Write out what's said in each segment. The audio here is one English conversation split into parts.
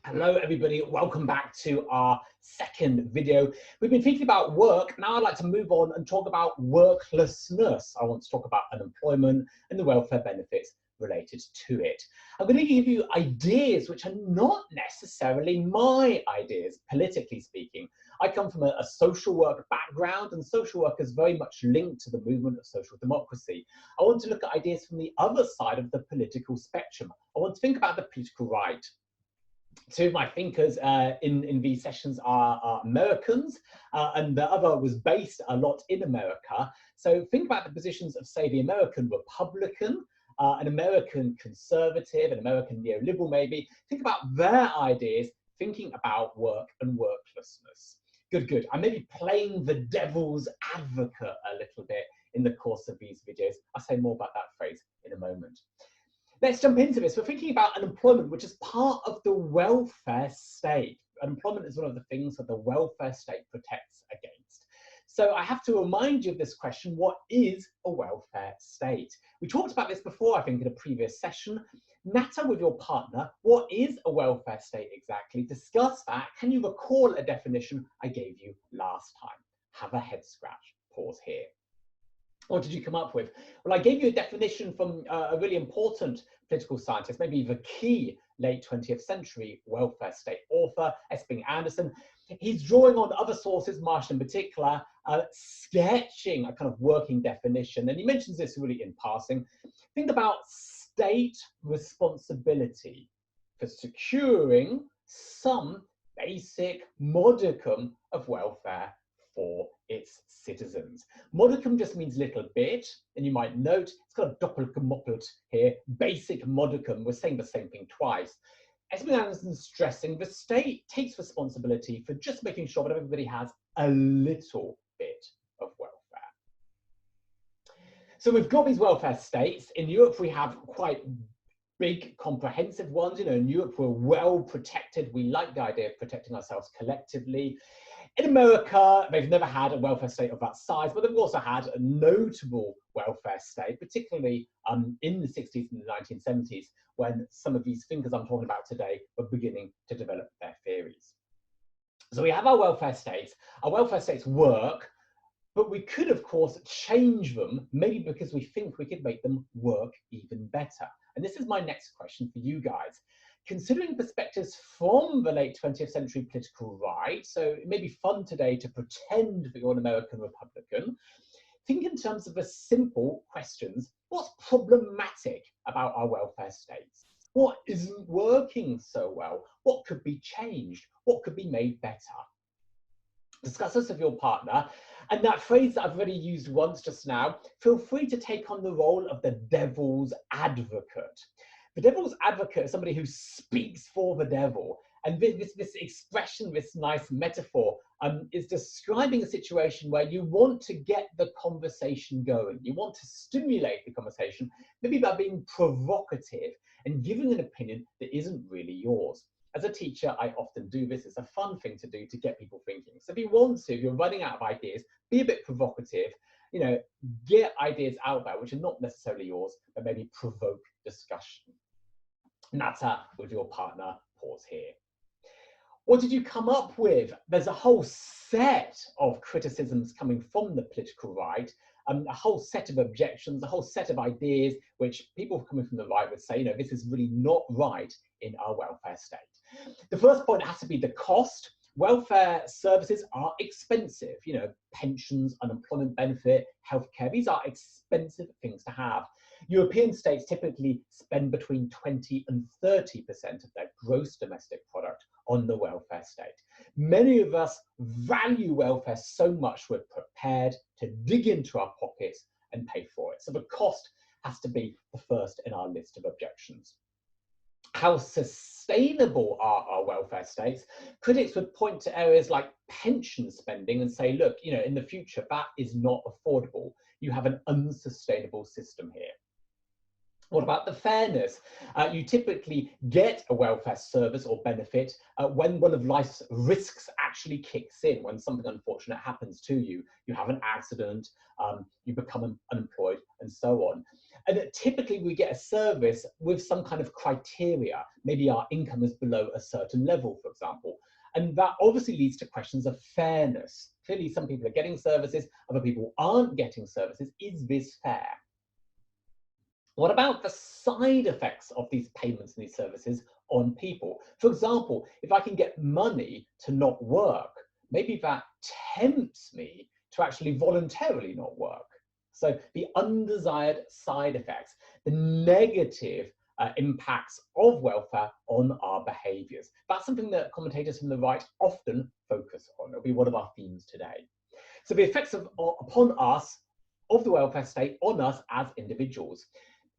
Hello everybody, welcome back to our second video. We've been thinking about work. Now I'd like to move on and talk about worklessness. I want to talk about unemployment and the welfare benefits related to it. I'm going to give you ideas which are not necessarily my ideas, politically speaking. I come from a social work background, and social work is very much linked to the movement of social democracy. I want to look at ideas from the other side of the political spectrum. I want to think about the political right. Two of my thinkers in these sessions are Americans, and the other was based a lot in America. So think about the positions of, say, the American Republican, an American conservative, an American neoliberal maybe. Think about their ideas, thinking about work and worklessness. Good. I may be playing the devil's advocate a little bit in the course of these videos. I'll say more about that phrase in a moment. Let's jump into this. We're thinking about unemployment, which is part of the welfare state. Unemployment is one of the things that the welfare state protects against. So I have to remind you of this question: what is a welfare state? We talked about this before, I think, in a previous session. Natter with your partner, what is a welfare state exactly? Discuss that. Can you recall a definition I gave you last time? Have a head scratch. Pause here. What did you come up with? Well, I gave you a definition from a really important political scientist, maybe the key late 20th century welfare state author, S. Anderson. He's drawing on other sources, Marshall in particular, sketching a kind of working definition. And he mentions this really in passing. Think about state responsibility for securing some basic modicum of welfare for its citizens. Modicum just means little bit, and you might note it's got a doppelgemoppelt here, basic modicum. We're saying the same thing twice. S. Anderson's stressing the state takes responsibility for just making sure that everybody has a little bit of welfare. So we've got these welfare states. In Europe, we have quite big, comprehensive ones. You know, in Europe, we're well protected. We like the idea of protecting ourselves collectively. In America, they've never had a welfare state of that size, but they've also had a notable welfare state, particularly in the 60s and the 1970s, when some of these thinkers I'm talking about today were beginning to develop their theories. So we have our welfare states. Our welfare states work, but we could, of course, change them, maybe because we think we could make them work even better. And this is my next question for you guys. Considering perspectives from the late 20th century political right, so it may be fun today to pretend that you're an American Republican, think in terms of the simple questions. What's problematic about our welfare states? What isn't working so well? What could be changed? What could be made better? Discuss this with your partner. And that phrase that I've already used once just now, feel free to take on the role of the devil's advocate. The devil's advocate is somebody who speaks for the devil. And this expression, this nice metaphor, is describing a situation where you want to get the conversation going. You want to stimulate the conversation, maybe by being provocative and giving an opinion that isn't really yours. As a teacher, I often do this. It's a fun thing to do to get people thinking. So if you want to, if you're running out of ideas, be a bit provocative, you know, get ideas out there which are not necessarily yours, but maybe provoke discussion. Natter with your partner, pause here. What did you come up with? There's a whole set of criticisms coming from the political right, a whole set of objections, a whole set of ideas which people coming from the right would say, you know, this is really not right in our welfare state. The first point has to be the cost. Welfare services are expensive. You know, pensions, unemployment benefit, healthcare, these are expensive things to have. European states typically spend between 20 and 30% of their gross domestic product on the welfare state. Many of us value welfare so much we're prepared to dig into our pockets and pay for it. So the cost has to be the first in our list of objections. How sustainable are our welfare states? Critics would point to areas like pension spending and say, look, you know, in the future, that is not affordable. You have an unsustainable system here. What about the fairness? You typically get a welfare service or benefit when one of life's risks actually kicks in, when something unfortunate happens to you. You have an accident, you become unemployed, and so on. And typically we get a service with some kind of criteria. Maybe our income is below a certain level, for example. And that obviously leads to questions of fairness. Clearly, some people are getting services, other people aren't getting services. Is this fair? What about the side effects of these payments and these services on people? For example, if I can get money to not work, maybe that tempts me to actually voluntarily not work. So the undesired side effects, the negative impacts of welfare on our behaviors. That's something that commentators from the right often focus on. It'll be one of our themes today. So the effects upon us of the welfare state on us as individuals.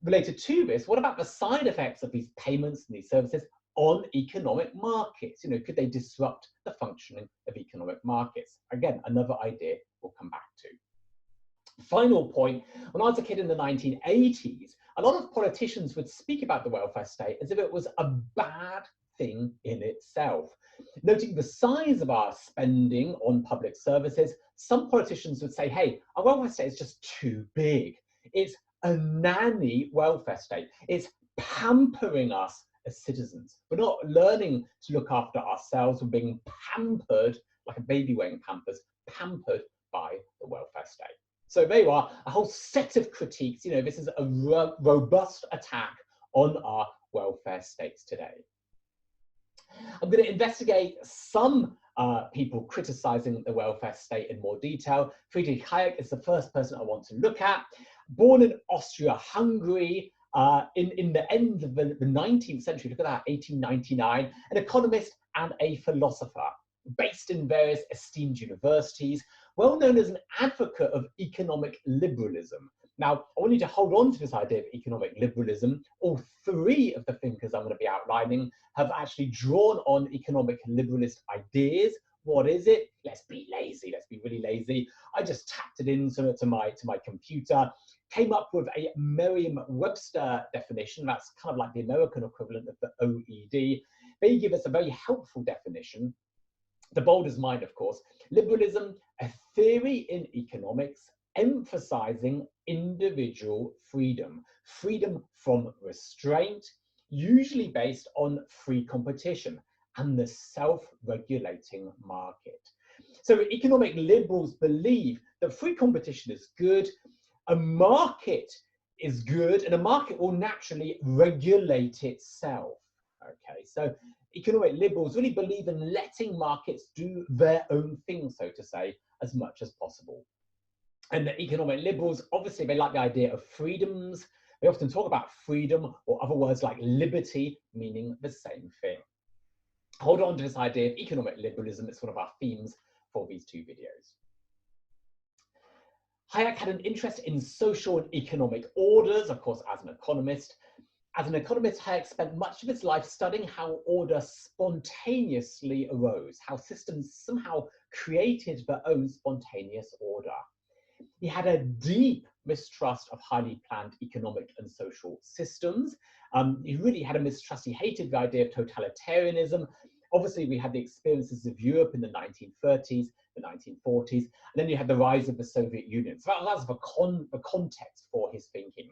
Related to this, what about the side effects of these payments and these services on economic markets? Could they disrupt the functioning of economic markets? Again, another idea we'll come back to. Final point, when I was a kid in the 1980s, a lot of politicians would speak about the welfare state as if it was a bad thing in itself. Noting the size of our spending on public services, some politicians would say, hey, our welfare state is just too big. It's a nanny welfare state. It's pampering us as citizens. We're not learning to look after ourselves. We're being pampered, like a baby wearing pampers, pampered by the welfare state. So there you are, a whole set of critiques. This is a robust attack on our welfare states today. I'm going to investigate some people criticizing the welfare state in more detail. Friedrich Hayek is the first person I want to look at. Born in Austria-Hungary in the end of the 19th century, look at that, 1899, an economist and a philosopher, based in various esteemed universities, well known as an advocate of economic liberalism. Now, I want you to hold on to this idea of economic liberalism. All three of the thinkers I'm going to be outlining have actually drawn on economic liberalist ideas. What is it? Let's be lazy. Let's be really lazy. I just tapped it into my computer, came up with a Merriam-Webster definition. That's kind of like the American equivalent of the OED. They give us a very helpful definition. The bold is mine, of course. Liberalism, a theory in economics emphasizing individual freedom, freedom from restraint, usually based on free competition and the self-regulating market. So economic liberals believe that free competition is good, a market is good, and a market will naturally regulate itself. Okay, so economic liberals really believe in letting markets do their own thing, so to say, as much as possible. And the economic liberals, obviously, they like the idea of freedoms. They often talk about freedom or other words like liberty, meaning the same thing. Hold on to this idea of economic liberalism. It's one of our themes for these two videos. Hayek had an interest in social and economic orders, of course, as an economist. As an economist, Hayek spent much of his life studying how order spontaneously arose, how systems somehow created their own spontaneous order. He had a deep mistrust of highly planned economic and social systems. He really had a mistrust. He hated the idea of totalitarianism. Obviously, we had the experiences of Europe in the 1930s, the 1940s, and then you had the rise of the Soviet Union. So that's the context for his thinking.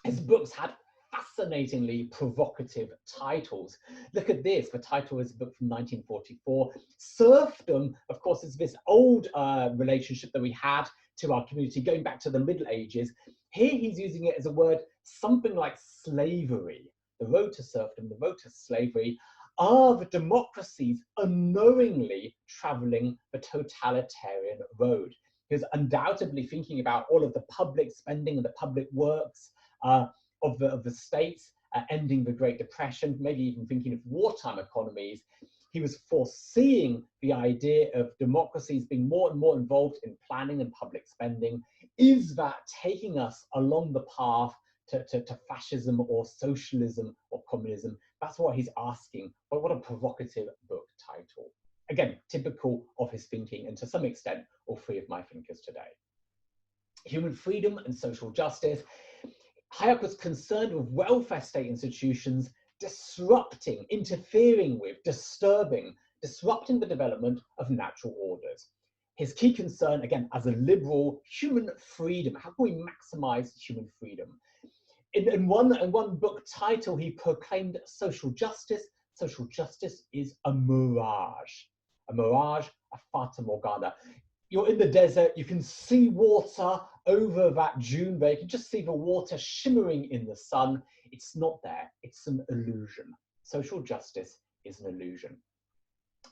His books had fascinatingly provocative titles. Look at this, the title is a book from 1944. Serfdom, of course, is this old relationship that we had to our community going back to the Middle Ages. Here he's using it as a word, something like slavery. The road to serfdom, the road to slavery, are the democracies unknowingly traveling the totalitarian road. He was undoubtedly thinking about all of the public spending and the public works of the states, ending the Great Depression, maybe even thinking of wartime economies. He was foreseeing the idea of democracies being more and more involved in planning and public spending. Is that taking us along the path to fascism or socialism or communism? That's what he's asking. But what a provocative book title. Again, typical of his thinking, and to some extent, all three of my thinkers today. Human freedom and social justice. Hayek was concerned with welfare state institutions disrupting, interfering with, disrupting the development of natural orders. His key concern, again, as a liberal, human freedom. How can we maximize human freedom? In one book title, he proclaimed social justice. Social justice is a mirage, a fata morgana. You're in the desert, you can see water over that dune there, you can just see the water shimmering in the sun. It's not there, it's an illusion. Social justice is an illusion.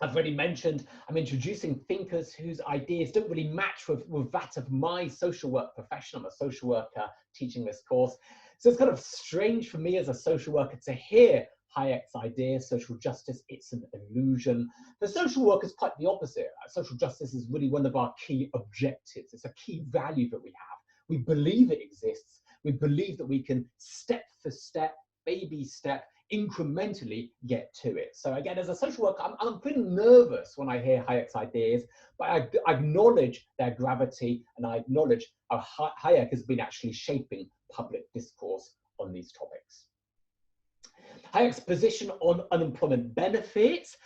I've already mentioned I'm introducing thinkers whose ideas don't really match with that of my social work profession. I'm a social worker teaching this course. So it's kind of strange for me as a social worker to hear Hayek's idea, social justice, it's an illusion. For social work is quite the opposite. Social justice is really one of our key objectives. It's a key value that we have. We believe it exists. We believe that we can step for step, baby step, incrementally get to it. So again, as a social worker, I'm pretty nervous when I hear Hayek's ideas, but I acknowledge their gravity and I acknowledge how Hayek has been actually shaping public discourse on these topics. Hayek's position on unemployment benefits.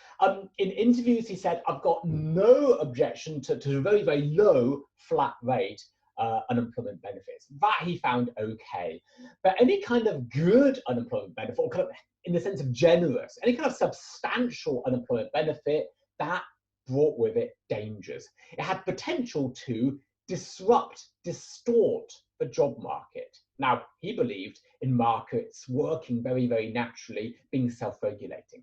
In interviews, he said, I've got no objection to a very, very low flat rate unemployment benefits. That he found okay. But any kind of good unemployment benefit, or kind of in the sense of generous, any kind of substantial unemployment benefit, that brought with it dangers. It had potential to disrupt, distort the job market. Now, he believed in markets working very, very naturally, being self-regulating.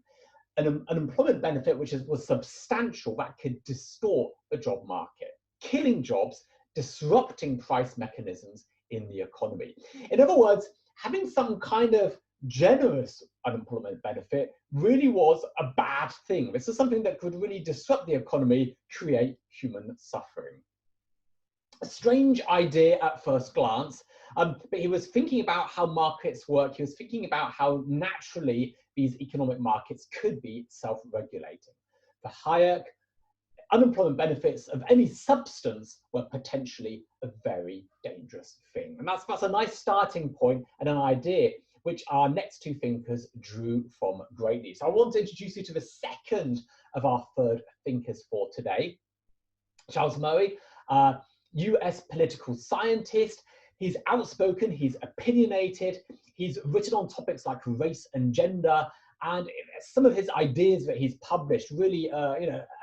An unemployment benefit which was substantial, that could distort the job market, killing jobs, disrupting price mechanisms in the economy. In other words, having some kind of generous unemployment benefit really was a bad thing. This is something that could really disrupt the economy, create human suffering. A strange idea at first glance, but he was thinking about how markets work. He was thinking about how naturally these economic markets could be self-regulating. For Hayek, unemployment benefits of any substance were potentially a very dangerous thing. And that's a nice starting point and an idea which our next two thinkers drew from greatly. So I want to introduce you to the second of our third thinkers for today, Charles Murray, US political scientist. He's outspoken, he's opinionated, he's written on topics like race and gender, and some of his ideas that he's published really,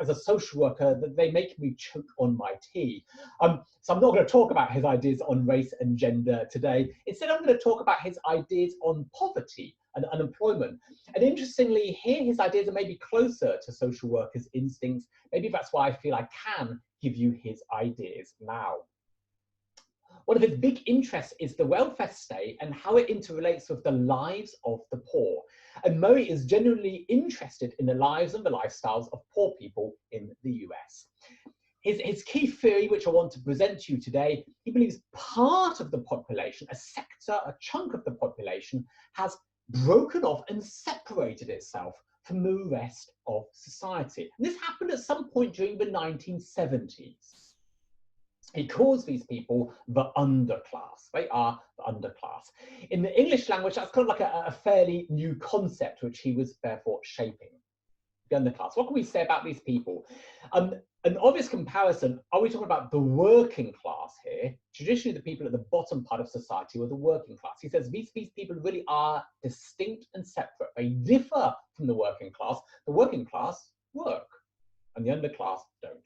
as a social worker, they make me choke on my tea. So I'm not going to talk about his ideas on race and gender today. Instead, I'm going to talk about his ideas on poverty and unemployment. And interestingly, here his ideas are maybe closer to social workers' instincts. Maybe that's why I feel I can give you his ideas now. One of his big interests is the welfare state and how it interrelates with the lives of the poor. And Murray is genuinely interested in the lives and the lifestyles of poor people in the US. His key theory, which I want to present to you today, he believes part of the population, a sector, a chunk of the population, has broken off and separated itself from the rest of society. And this happened at some point during the 1970s. He calls these people the underclass. They are the underclass. In the English language, that's kind of like a fairly new concept, which he was therefore shaping. The underclass. What can we say about these people? An obvious comparison, are we talking about the working class here? Traditionally, the people at the bottom part of society were the working class. He says these people really are distinct and separate. They differ from the working class. The working class work, and the underclass don't.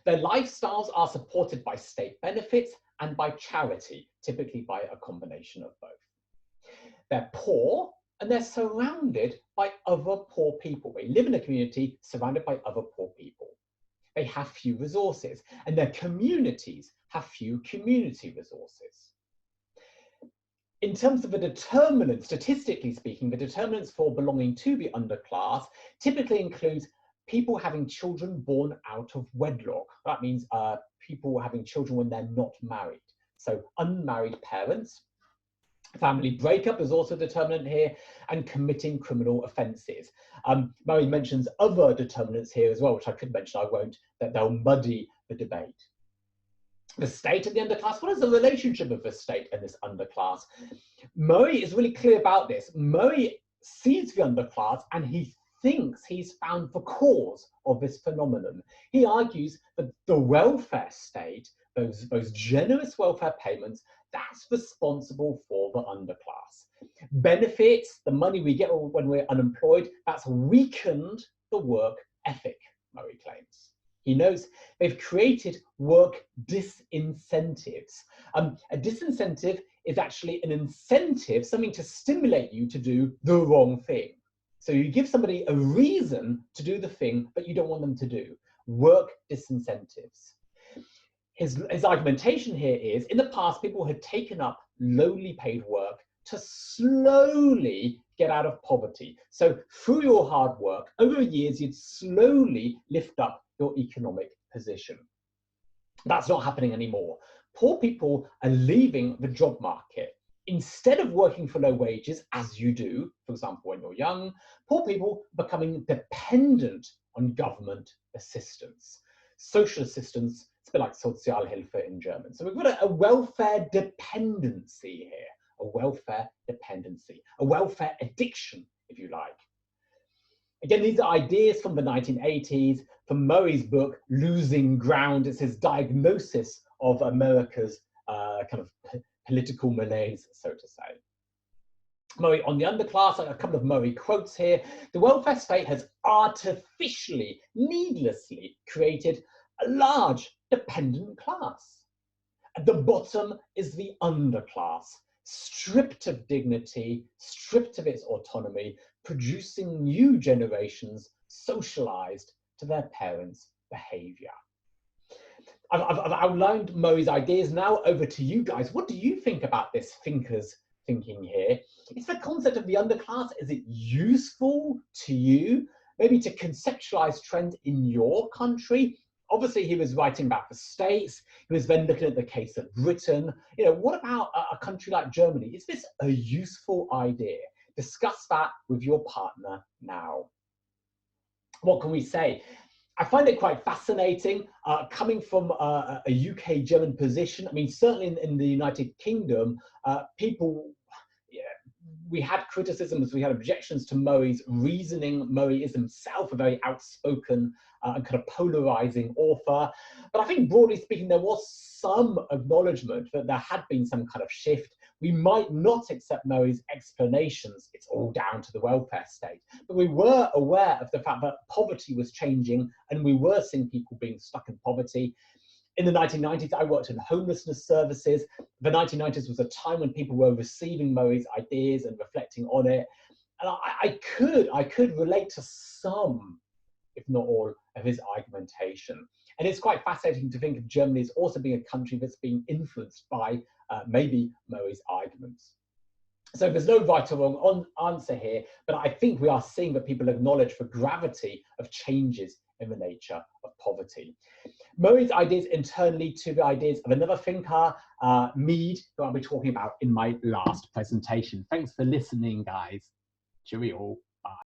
Their lifestyles are supported by state benefits and by charity, typically by a combination of both. They're poor and they're surrounded by other poor people. They live in a community surrounded by other poor people. They have few resources and their communities have few community resources. In terms of the determinants, statistically speaking, the determinants for belonging to the underclass typically includes people having children born out of wedlock. That means people having children when they're not married. So unmarried parents. Family breakup is also a determinant here, and committing criminal offences. Murray mentions other determinants here as well, which I could mention, I won't, that they'll muddy the debate. The state and the underclass. What is the relationship of the state and this underclass? Murray is really clear about this. Murray sees the underclass and he thinks he's found the cause of this phenomenon. He argues that the welfare state, those generous welfare payments, that's responsible for the underclass. Benefits, the money we get when we're unemployed, that's weakened the work ethic, Murray claims. He knows they've created work disincentives. A disincentive is actually an incentive, something to stimulate you to do the wrong thing. So you give somebody a reason to do the thing that you don't want them to do. Work disincentives. His argumentation here is, in the past, people had taken up lowly paid work to slowly get out of poverty. So through your hard work, over years, you'd slowly lift up your economic position. That's not happening anymore. Poor people are leaving the job market. Instead of working for low wages, as you do, for example, when you're young, poor people are becoming dependent on government assistance. Social assistance, it's a bit like Sozialhilfe in German. So we've got a welfare dependency here, a welfare dependency, a welfare addiction, if you like. Again, these are ideas from the 1980s, from Murray's book, Losing Ground. It's his diagnosis of America's kind of political malaise, so to say. Murray, on the underclass, a couple of Murray quotes here. The welfare state has artificially, needlessly created a large dependent class. At the bottom is the underclass, stripped of dignity, stripped of its autonomy, producing new generations socialized to their parents' behavior. I've outlined Murray's ideas. Now over to you guys. What do you think about this thinker's thinking here? Is the concept of the underclass, is it useful to you? Maybe to conceptualize trends in your country? Obviously, he was writing about the States. He was then looking at the case of Britain. You know, what about a country like Germany? Is this a useful idea? Discuss that with your partner now. What can we say? I find it quite fascinating, coming from a UK-German position. I mean, certainly in the United Kingdom, people, we had criticisms, we had objections to Murray's reasoning. Murray is himself a very outspoken and kind of polarizing author. But I think broadly speaking, there was some acknowledgement that there had been some kind of shift. We might not accept Murray's explanations, it's all down to the welfare state, but we were aware of the fact that poverty was changing and we were seeing people being stuck in poverty. In the 1990s, I worked in homelessness services. The 1990s was a time when people were receiving Murray's ideas and reflecting on it. And I could relate to some, if not all, of his argumentation. And it's quite fascinating to think of Germany as also being a country that's being influenced by maybe Murray's arguments. So there's no right or wrong answer here, but I think we are seeing that people acknowledge the gravity of changes in the nature of poverty. Murray's ideas internally to the ideas of another thinker, Mead, who I'll be talking about in my last presentation. Thanks for listening, guys. Cheerio.